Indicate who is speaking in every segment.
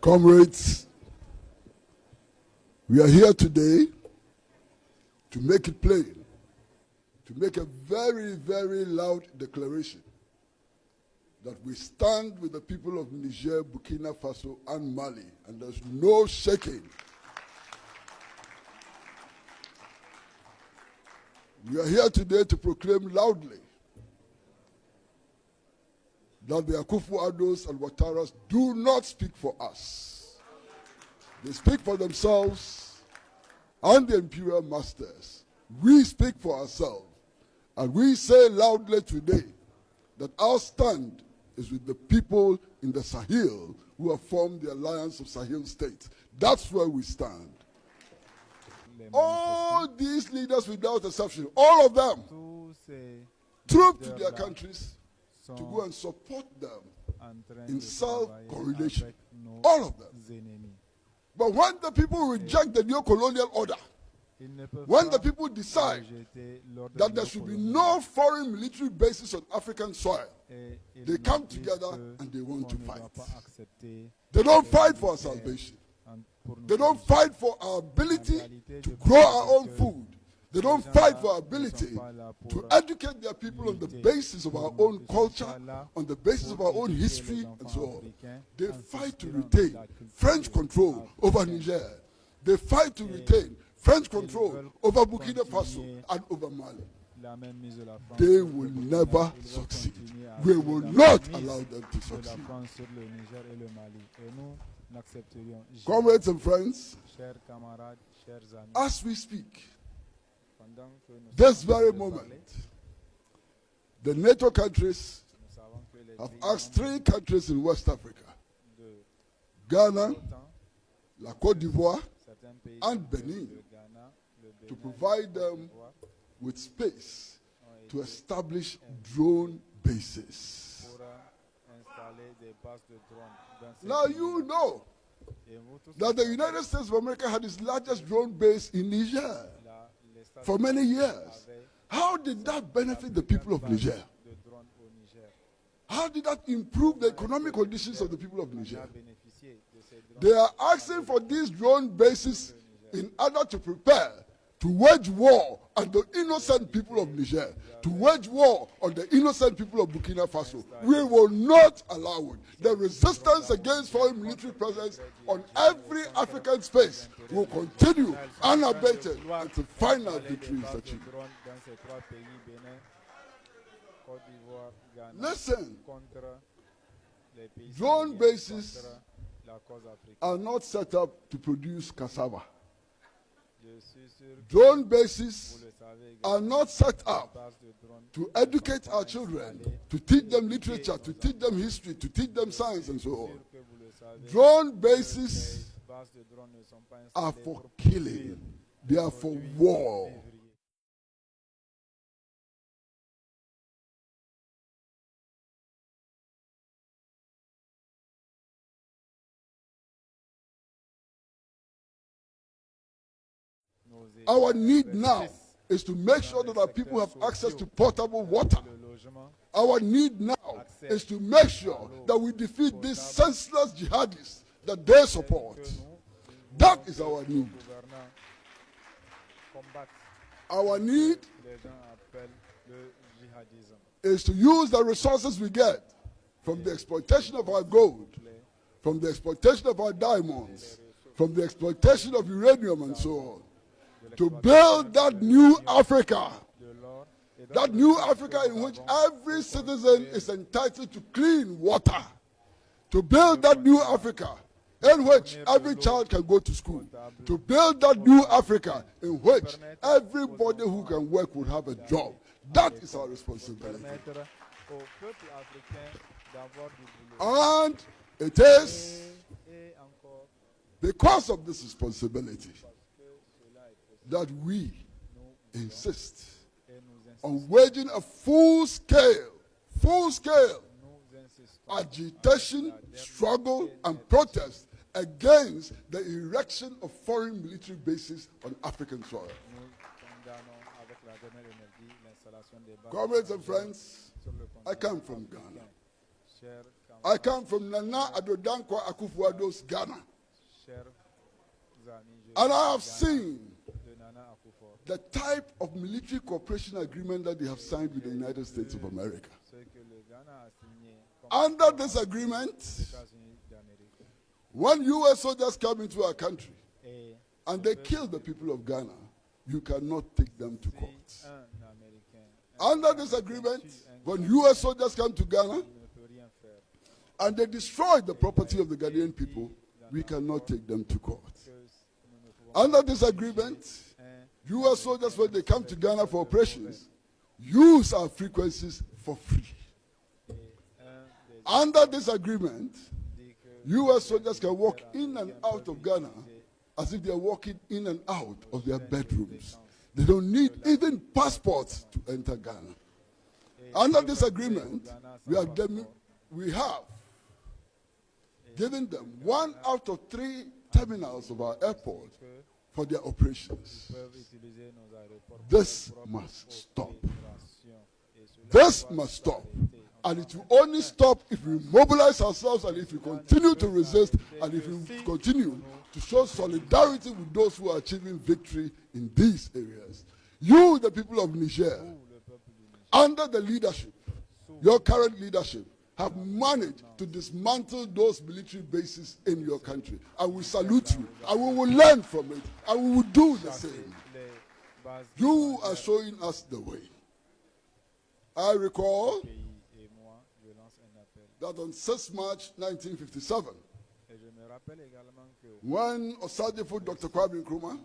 Speaker 1: Comrades, we are here today to make it plain, to make a very, very loud declaration that we stand with the people of Niger, Burkina Faso, and Mali, and there's no shaking. We are here today to proclaim loudly that the Akufo-Addos and Ouattaras do not speak for us. They speak for themselves and the imperial masters. We speak for ourselves. And we say loudly today that our stand is with the people in the Sahel who have formed the Alliance of Sahel States. That's where we stand. All these leaders, without exception, all of them, troop to their countries to go and support them in self-correlation. All of them. But when the people reject the neo-colonial order, when the people decide that there should be no foreign military bases on African soil, they come together and they want to fight. They don't fight for our salvation. They don't fight for our ability to grow our own food. They don't fight for our ability to educate their people on the basis of our own culture, on the basis of our own history, and so on. They fight to retain French control over Niger. They fight to retain French control over Burkina Faso and over Mali. They will never succeed. We will not allow them to succeed. Comrades and friends, as we speak, this very moment, the NATO countries have asked 3 countries in West Africa, Ghana, La Côte d'Ivoire, and Benin, to provide them with space to establish drone bases. Now you know that the United States of America had its largest drone base in Niger for many years. How did that benefit the people of Niger? How did that improve the economic conditions of the people of Niger? They are asking for these drone bases in order to prepare to wage war on the innocent people of Niger, to wage war on the innocent people of Burkina Faso. We will not allow it. The resistance against foreign military presence on every African space will continue unabated until final victory is achieved. Listen, drone bases are not set up to produce cassava. Drone bases are not set up to educate our children, to teach them literature, to teach them history, to teach them science, and so on. Drone bases are for killing. They are for war. Our need now is to make sure that our people have access to potable water. Our need now is to make sure that we defeat these senseless jihadists that they support. That is our need. Our need is to use the resources we get from the exploitation of our gold, from the exploitation of our diamonds, from the exploitation of uranium and so on, to build that new Africa in which every citizen is entitled to clean water, to build that new Africa in which every child can go to school, to build that new Africa in which everybody who can work will have a job. That is our responsibility. And it is because of this responsibility that we insist on waging a full-scale agitation, struggle, and protest against the erection of foreign military bases on African soil. Comrades and friends, I come from Ghana. I come from Nana Addo Dankwa Akufo-Addo's Ghana. And I have seen the type of military cooperation agreement that they have signed with the United States of America. Under this agreement, when U.S. soldiers come into our country and they kill the people of Ghana, you cannot take them to court. Under this agreement, when U.S. soldiers come to Ghana and they destroy the property of the Ghanaian people, we cannot take them to court. Under this agreement, U.S. soldiers, when they come to Ghana for operations, use our frequencies for free. Under this agreement, U.S. soldiers can walk in and out of Ghana as if they are walking in and out of their bedrooms. They don't need even passports to enter Ghana. Under this agreement, we have given them 1 out of 3 terminals of our airport for their operations. This must stop. This must stop. And it will only stop if we mobilize ourselves and if we continue to resist and if we continue to show solidarity with those who are achieving victory in these areas. You, the people of Niger, under the leadership, your current leadership, have managed to dismantle those military bases in your country. And we salute you. And we will learn from it. And we will do the same. You are showing us the way. I recall that on 6 March 1957, when Osadefo Dr. Kwame Nkrumah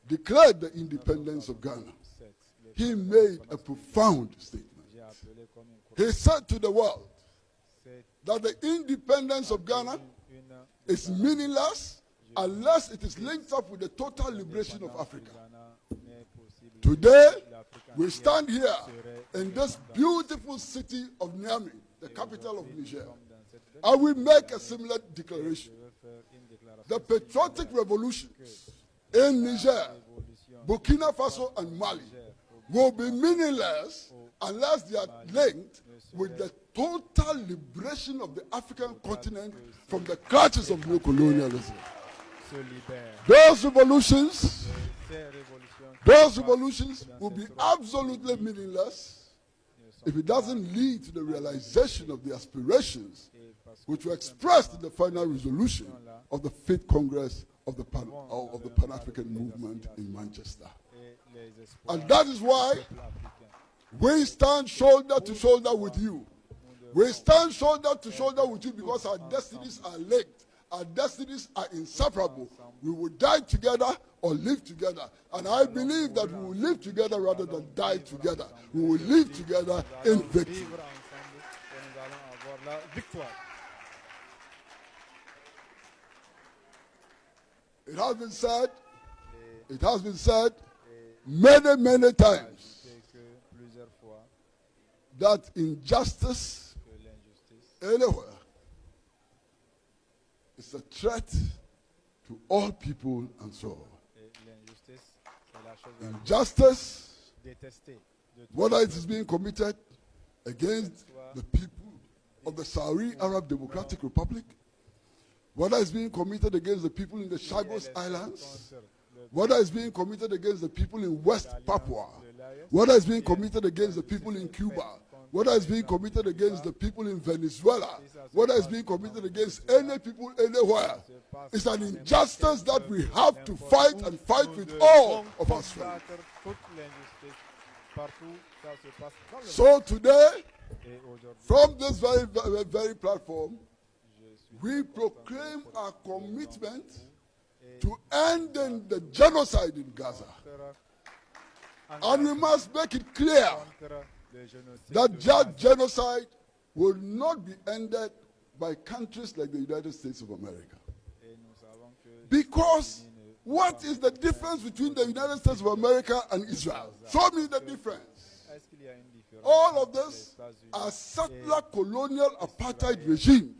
Speaker 1: declared the independence of Ghana, he made a profound statement. He said to the world that the independence of Ghana is meaningless unless it is linked up with the total liberation of Africa. Today, we stand here in this beautiful city of Niamey, the capital of Niger, and we make a similar declaration. The patriotic revolutions in Niger, Burkina Faso, and Mali will be meaningless unless they are linked with the total liberation of the African continent from the clutches of neocolonialism. Those revolutions will be absolutely meaningless if it doesn't lead to the realization of the aspirations which were expressed in the final resolution of the 5th Congress of the Pan-African Movement in Manchester. And that is why we stand shoulder to shoulder with you. We stand shoulder to shoulder with you because our destinies are linked. Our destinies are inseparable. We will die together or live together. And I believe that we will live together rather than die together. We will live together in victory. It has been said many, many times that injustice anywhere is a threat to all people and so on. Injustice, whether it is being committed against the people of the Sahrawi Arab Democratic Republic, whether it's being committed against the people in the Chagos Islands, whether it's being committed against the people in West Papua, whether it's being committed against the people in Cuba, whether it's being committed against the people in Venezuela, whether it's being committed against any people anywhere, it's an injustice that we have to fight and fight with all of our strength. So today, from this very platform, we proclaim our commitment to ending the genocide in Gaza. And we must make it clear that genocide will not be ended by countries like the United States of America. Because what is the difference between the United States of America and Israel? Show me the difference. All of this are settler colonial apartheid regimes.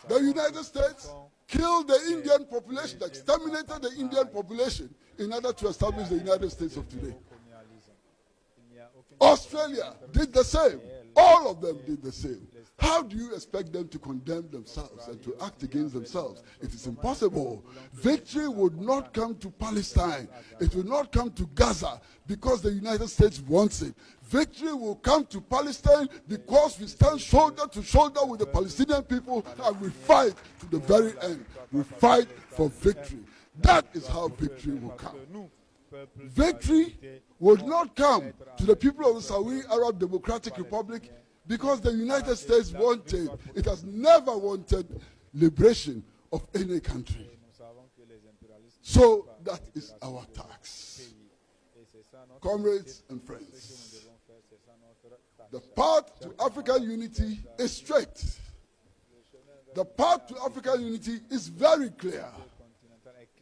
Speaker 1: The United States killed the Indian population, exterminated the Indian population in order to establish the United States of today. Australia did the same. All of them did the same. How do you expect them to condemn themselves and to act against themselves? It is impossible. Victory would not come to Palestine. It will not come to Gaza because the United States wants it. Victory will come to Palestine because we stand shoulder to shoulder with the Palestinian people and we fight to the very end. We fight for victory. That is how victory will come. Victory would not come to the people of the Saudi Arab Democratic Republic because the United States wanted, it has never wanted liberation of any country. So that is our task. Comrades and friends, the path to African unity is straight. The path to African unity is very clear.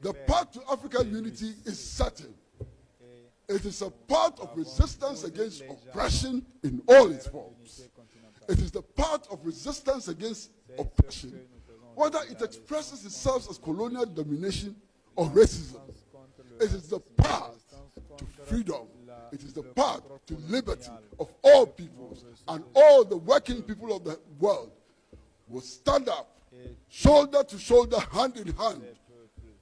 Speaker 1: The path to African unity is certain. It is a path of resistance against oppression in all its forms. It is the path of resistance against oppression, whether it expresses itself as colonial domination or racism. It is the path to freedom. It is the path to liberty of all peoples, and all the working people of the world will stand up, shoulder to shoulder, hand in hand,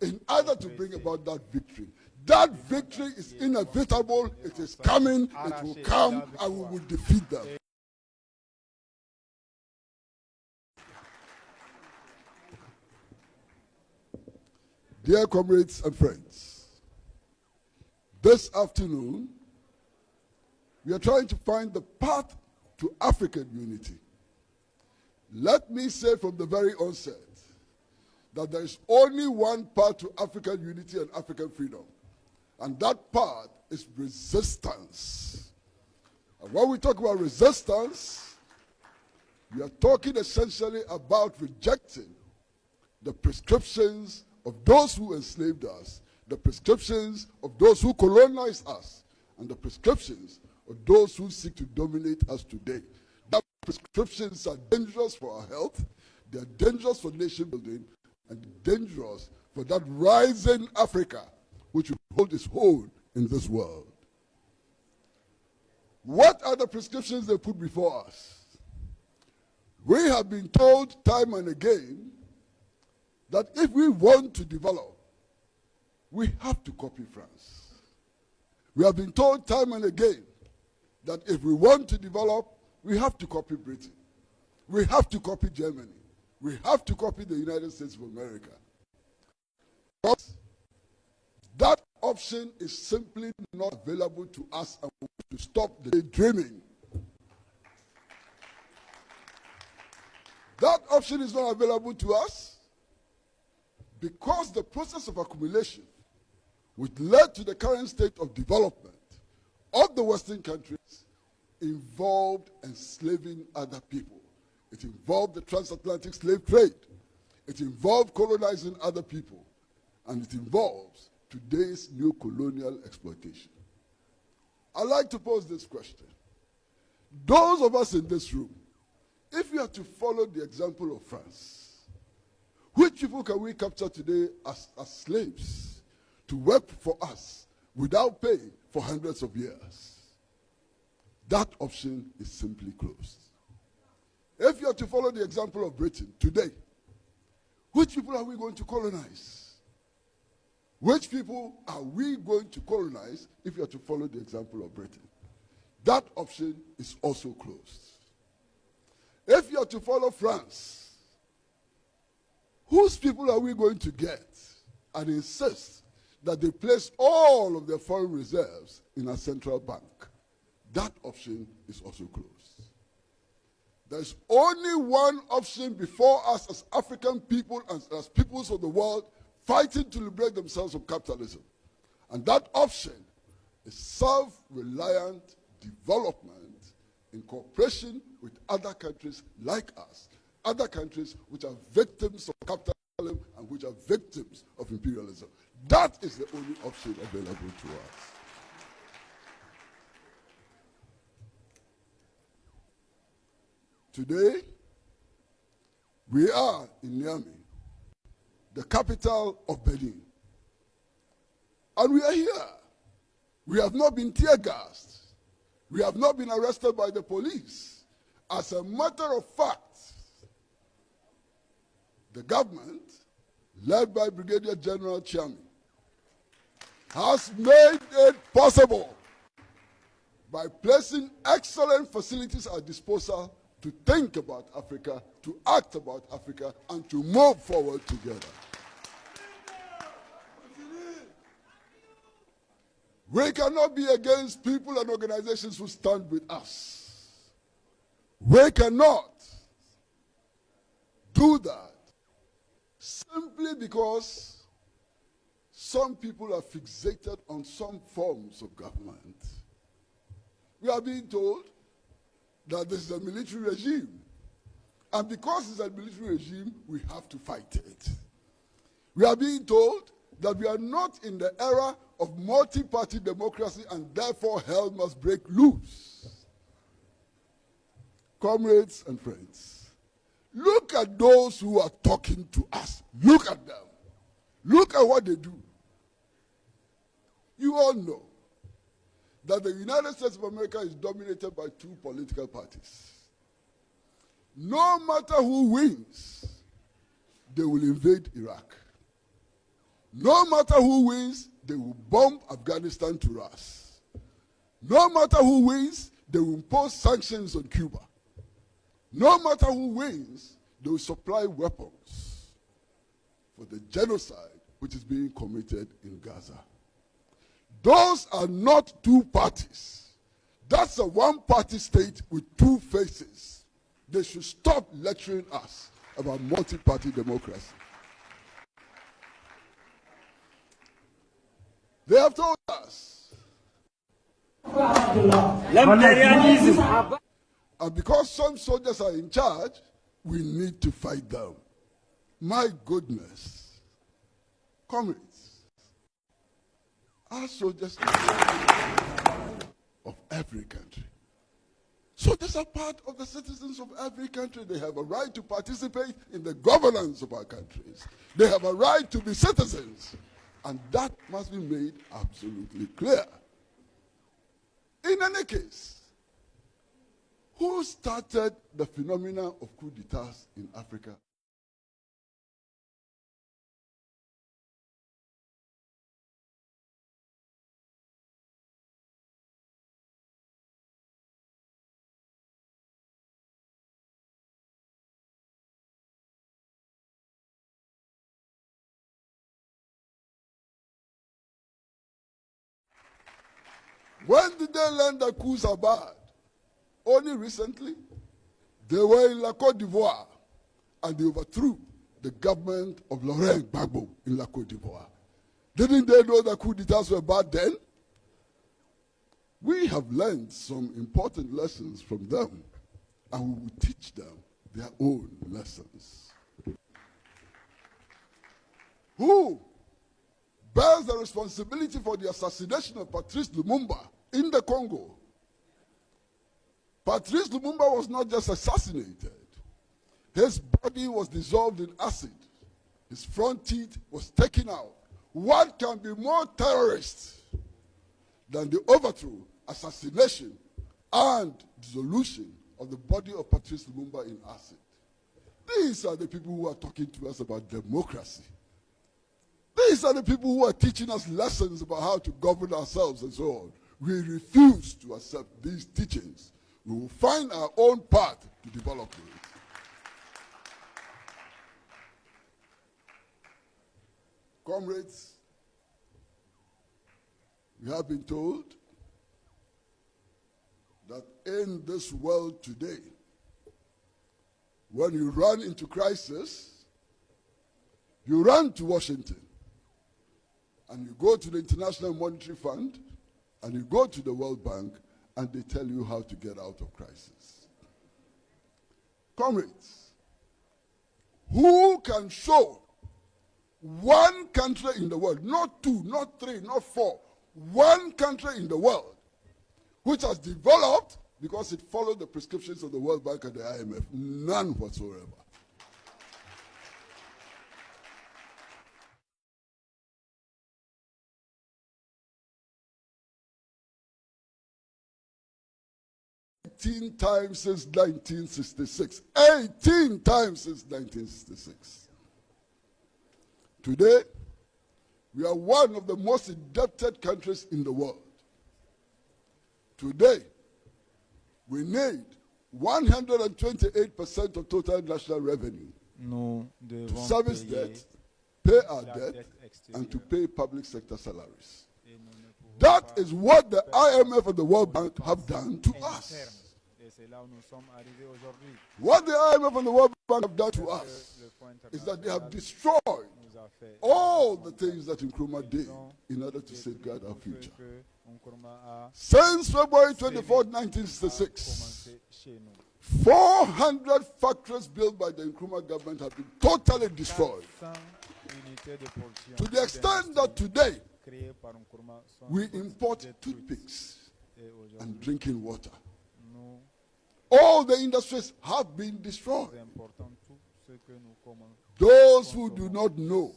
Speaker 1: in order to bring about that victory. That victory is inevitable. It is coming. It will come, and we will defeat them. Dear comrades and friends, this afternoon, we are trying to find the path to African unity. Let me say from the very onset that there is only one path to African unity and African freedom, and that path is resistance. And when we talk about resistance, we are talking essentially about rejecting the prescriptions of those who enslaved us, the prescriptions of those who colonized us, and the prescriptions of those who seek to dominate us today. That prescriptions are dangerous for our health, they are dangerous for nation building, and dangerous for that rising Africa which will hold its hold in this world. What are the prescriptions they put before us? We have been told time and again that if we want to develop, we have to copy France. We have been told time and again that if we want to develop, we have to copy Britain. We have to copy Germany. We have to copy the United States of America. But that option is simply not available to us, and we have to stop the daydreaming. That option is not available to us because the process of accumulation, which led to the current state of development of the Western countries, involved enslaving other people. It involved the transatlantic slave trade. It involved colonizing other people. And it involves today's new colonial exploitation. I'd like to pose this question. Those of us in this room, if we are to follow the example of France, which people can we capture today as slaves to work for us without pay for hundreds of years? That option is simply closed. If you are to follow the example of Britain today, which people are we going to colonize? Which people are we going to colonize if you are to follow the example of Britain? That option is also closed. If you are to follow France, whose people are we going to get and insist that they place all of their foreign reserves in a central bank? That option is also closed. There's only one option before us as African people and as peoples of the world fighting to liberate themselves from capitalism. And that option is self-reliant development in cooperation with other countries like us, other countries which are victims of capitalism and which are victims of imperialism. That is the only option available to us. Today, we are in Niamey, the capital of Benin. And we are here. We have not been tear gassed. We have not been arrested by the police. As a matter of fact, the government, led by Brigadier General Chiani, has made it possible by placing excellent facilities at disposal to think about Africa, to act about Africa, and to move forward together. We cannot be against people and organizations who stand with us. We cannot do that simply because some people are fixated on some forms of government. We are being told that this is a military regime. And because it's a military regime, we have to fight it. We are being told that we are not in the era of multi-party democracy and therefore hell must break loose. Comrades and friends, look at those who are talking to us. Look at them. Look at what they do. You all know that the United States of America is dominated by two political parties. No matter who wins, they will invade Iraq. No matter who wins, they will bomb Afghanistan to us. No matter who wins, they will impose sanctions on Cuba. No matter who wins, they will supply weapons for the genocide which is being committed in Gaza. Those are not two parties. That's a one-party state with two faces. They should stop lecturing us about multi-party democracy. They have told us. And because some soldiers are in charge, we need to fight them. My goodness. Comrades, our soldiers are of every country. Soldiers are part of the citizens of every country. They have a right to participate in the governance of our countries. They have a right to be citizens. And that must be made absolutely clear. In any case, who started the phenomena of coup d'etats in Africa? When did they learn that coups are bad? Only recently. They were in La Côte d'Ivoire and they overthrew the government of Laurent Gbagbo in La Côte d'Ivoire. Didn't they know that coups d'etats were bad then? We have learned some important lessons from them, and we will teach them their own lessons. Who bears the responsibility for the assassination of Patrice Lumumba in the Congo? Patrice Lumumba was not just assassinated. His body was dissolved in acid. His front teeth was taken out. What can be more terrorist than the overthrow, assassination, and dissolution of the body of Patrice Lumumba in acid? These are the people who are talking to us about democracy. These are the people who are teaching us lessons about how to govern ourselves and so on. We refuse to accept these teachings. We will find our own path to develop it. Comrades, we have been told that in this world today, when you run into crisis, you run to Washington. And you go to the International Monetary Fund, and you go to the World Bank, and they tell you how to get out of crisis. Comrades, who can show one country in the world, not two, not three, not four, one country in the world which has developed because it followed the prescriptions of the World Bank and the IMF? None whatsoever. 18 times since 1966. 18 times since 1966. Today, we are one of the most indebted countries in the world. Today, we need 128% of total national revenue to service debt, pay our debt, and to pay public sector salaries. That is what the IMF and the World Bank have done to us. What the IMF and the World Bank have done to us is that they have destroyed all the things that Nkrumah did in order to safeguard our future. Since February 24, 1966, 400 factories built by the Nkrumah government have been totally destroyed. To the extent that today, we import toothpicks and drinking water. All the industries have been destroyed. Those who do not know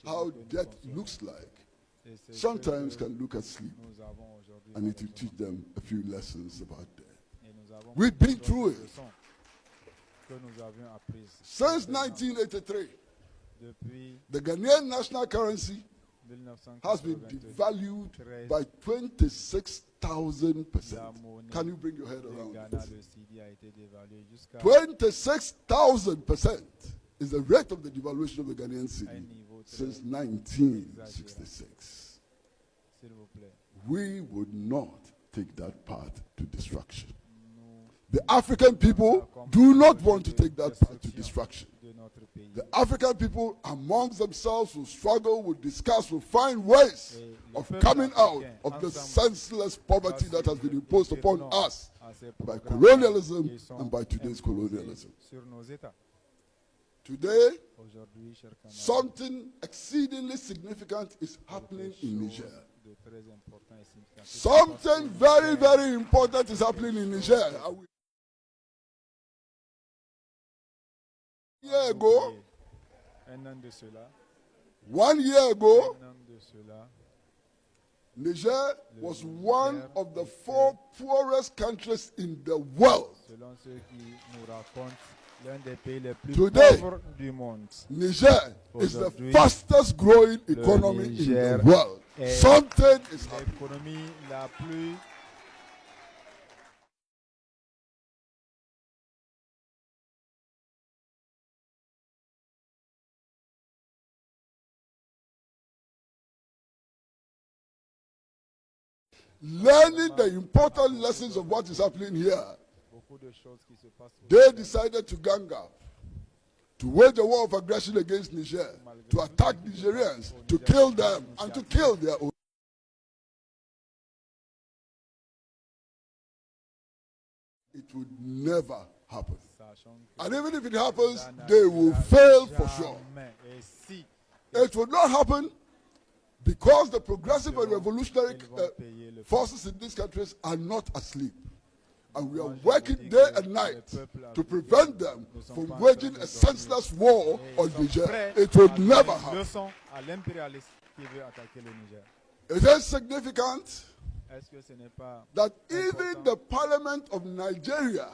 Speaker 1: how death looks like sometimes can look at sleep, and it will teach them a few lessons about death. We've been through it. Since 1983, the Ghanaian national currency has been devalued by 26,000%. Can you bring your head around this? 26,000% is the rate of the devaluation of the Ghanaian cedi since 1966. We would not take that path to destruction. The African people do not want to take that path to destruction. The African people amongst themselves will struggle, will discuss, will find ways of coming out of the senseless poverty that has been imposed upon us by colonialism and by today's colonialism. Today, something exceedingly significant is happening in Niger. Something very, very important is happening in Niger. 1 year ago, Niger was one of the 4 poorest countries in the world. Today, Niger is the fastest growing economy in the world. Something is happening. Learning the important lessons of what is happening here, they decided to gang up, to wage a war of aggression against Niger, to attack Nigerians, to kill them, and to kill their own. It would never happen. And even if it happens, they will fail for sure. It would not happen because the progressive and revolutionary forces in these countries are not asleep. And we are working day and night to prevent them from waging a senseless war on Niger. It would never happen. It is significant that even the Parliament of Nigeria,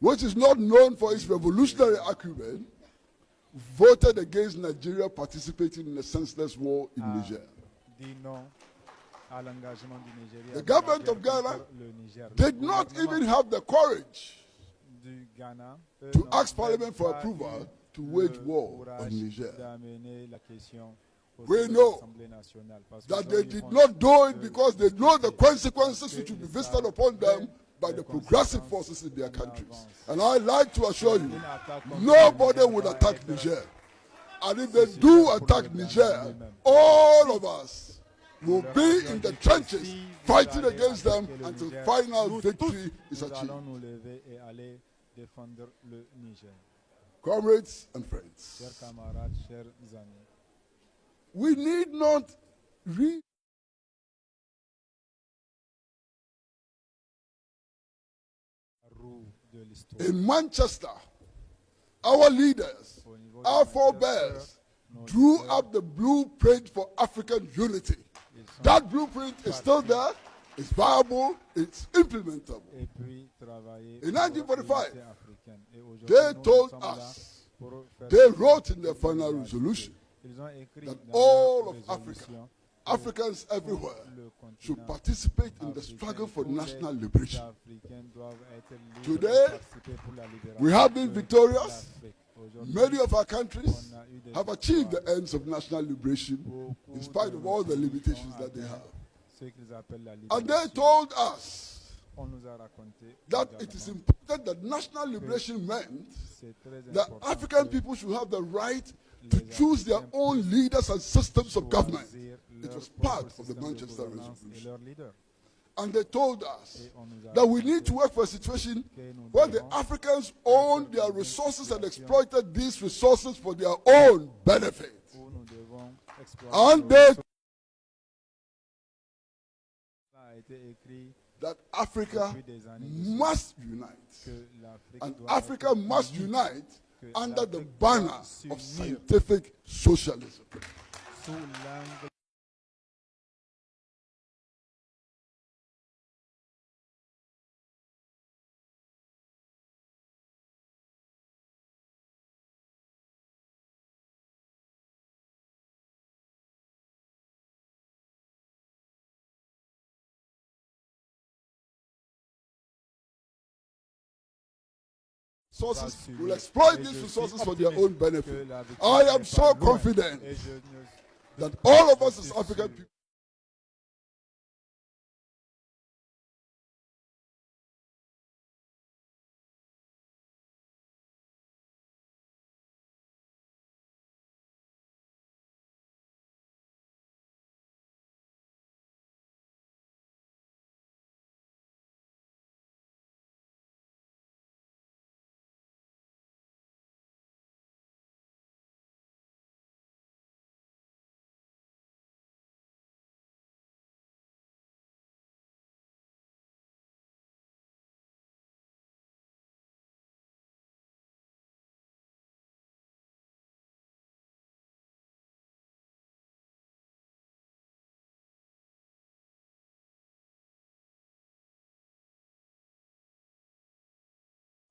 Speaker 1: which is not known for its revolutionary acumen, voted against Nigeria participating in a senseless war in Niger. The government of Ghana did not even have the courage to ask Parliament for approval to wage war on Niger. We know that they did not do it because they know the consequences which will be visited upon them by the progressive forces in their countries. And I'd like to assure you, nobody would attack Niger. And if they do attack Niger, all of us will be in the trenches fighting against them until final victory is achieved. Comrades and friends, we need not read in Manchester. Our leaders, our forebears, drew up the blueprint for African unity. That blueprint is still there. it's viable, it's implementable. In 1945, they told us, they wrote in their final resolution, that all of Africa, Africans everywhere, should participate in the struggle for national liberation. Today, we have been victorious. Many of our countries have achieved the ends of national liberation in spite of all the limitations that they have. And they told us that it is important that national liberation meant that African people should have the right to choose their own leaders and systems of government. It was part of the Manchester Resolution. And they told us that we need to work for a situation where the Africans own their resources and exploited these resources for their own benefit. And they that Africa must unite. And Africa must unite under the banner of scientific socialism. Resources will exploit these resources for their own benefit. I am so confident that all of us as African people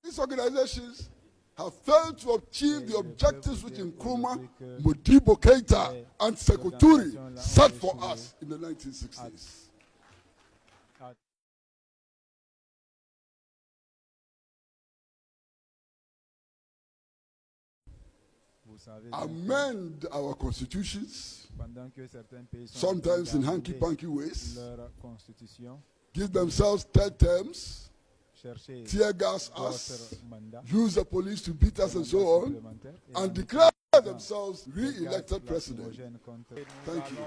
Speaker 1: these organizations have failed to achieve the objectives which Nkrumah, Modibo Keita, and Sekou Touré set for us in the 1960s. Amend our constitutions, sometimes in hanky-panky ways, give themselves third terms, tear gas us, use the police to beat us and so on, and declare themselves re-elected president. Thank you.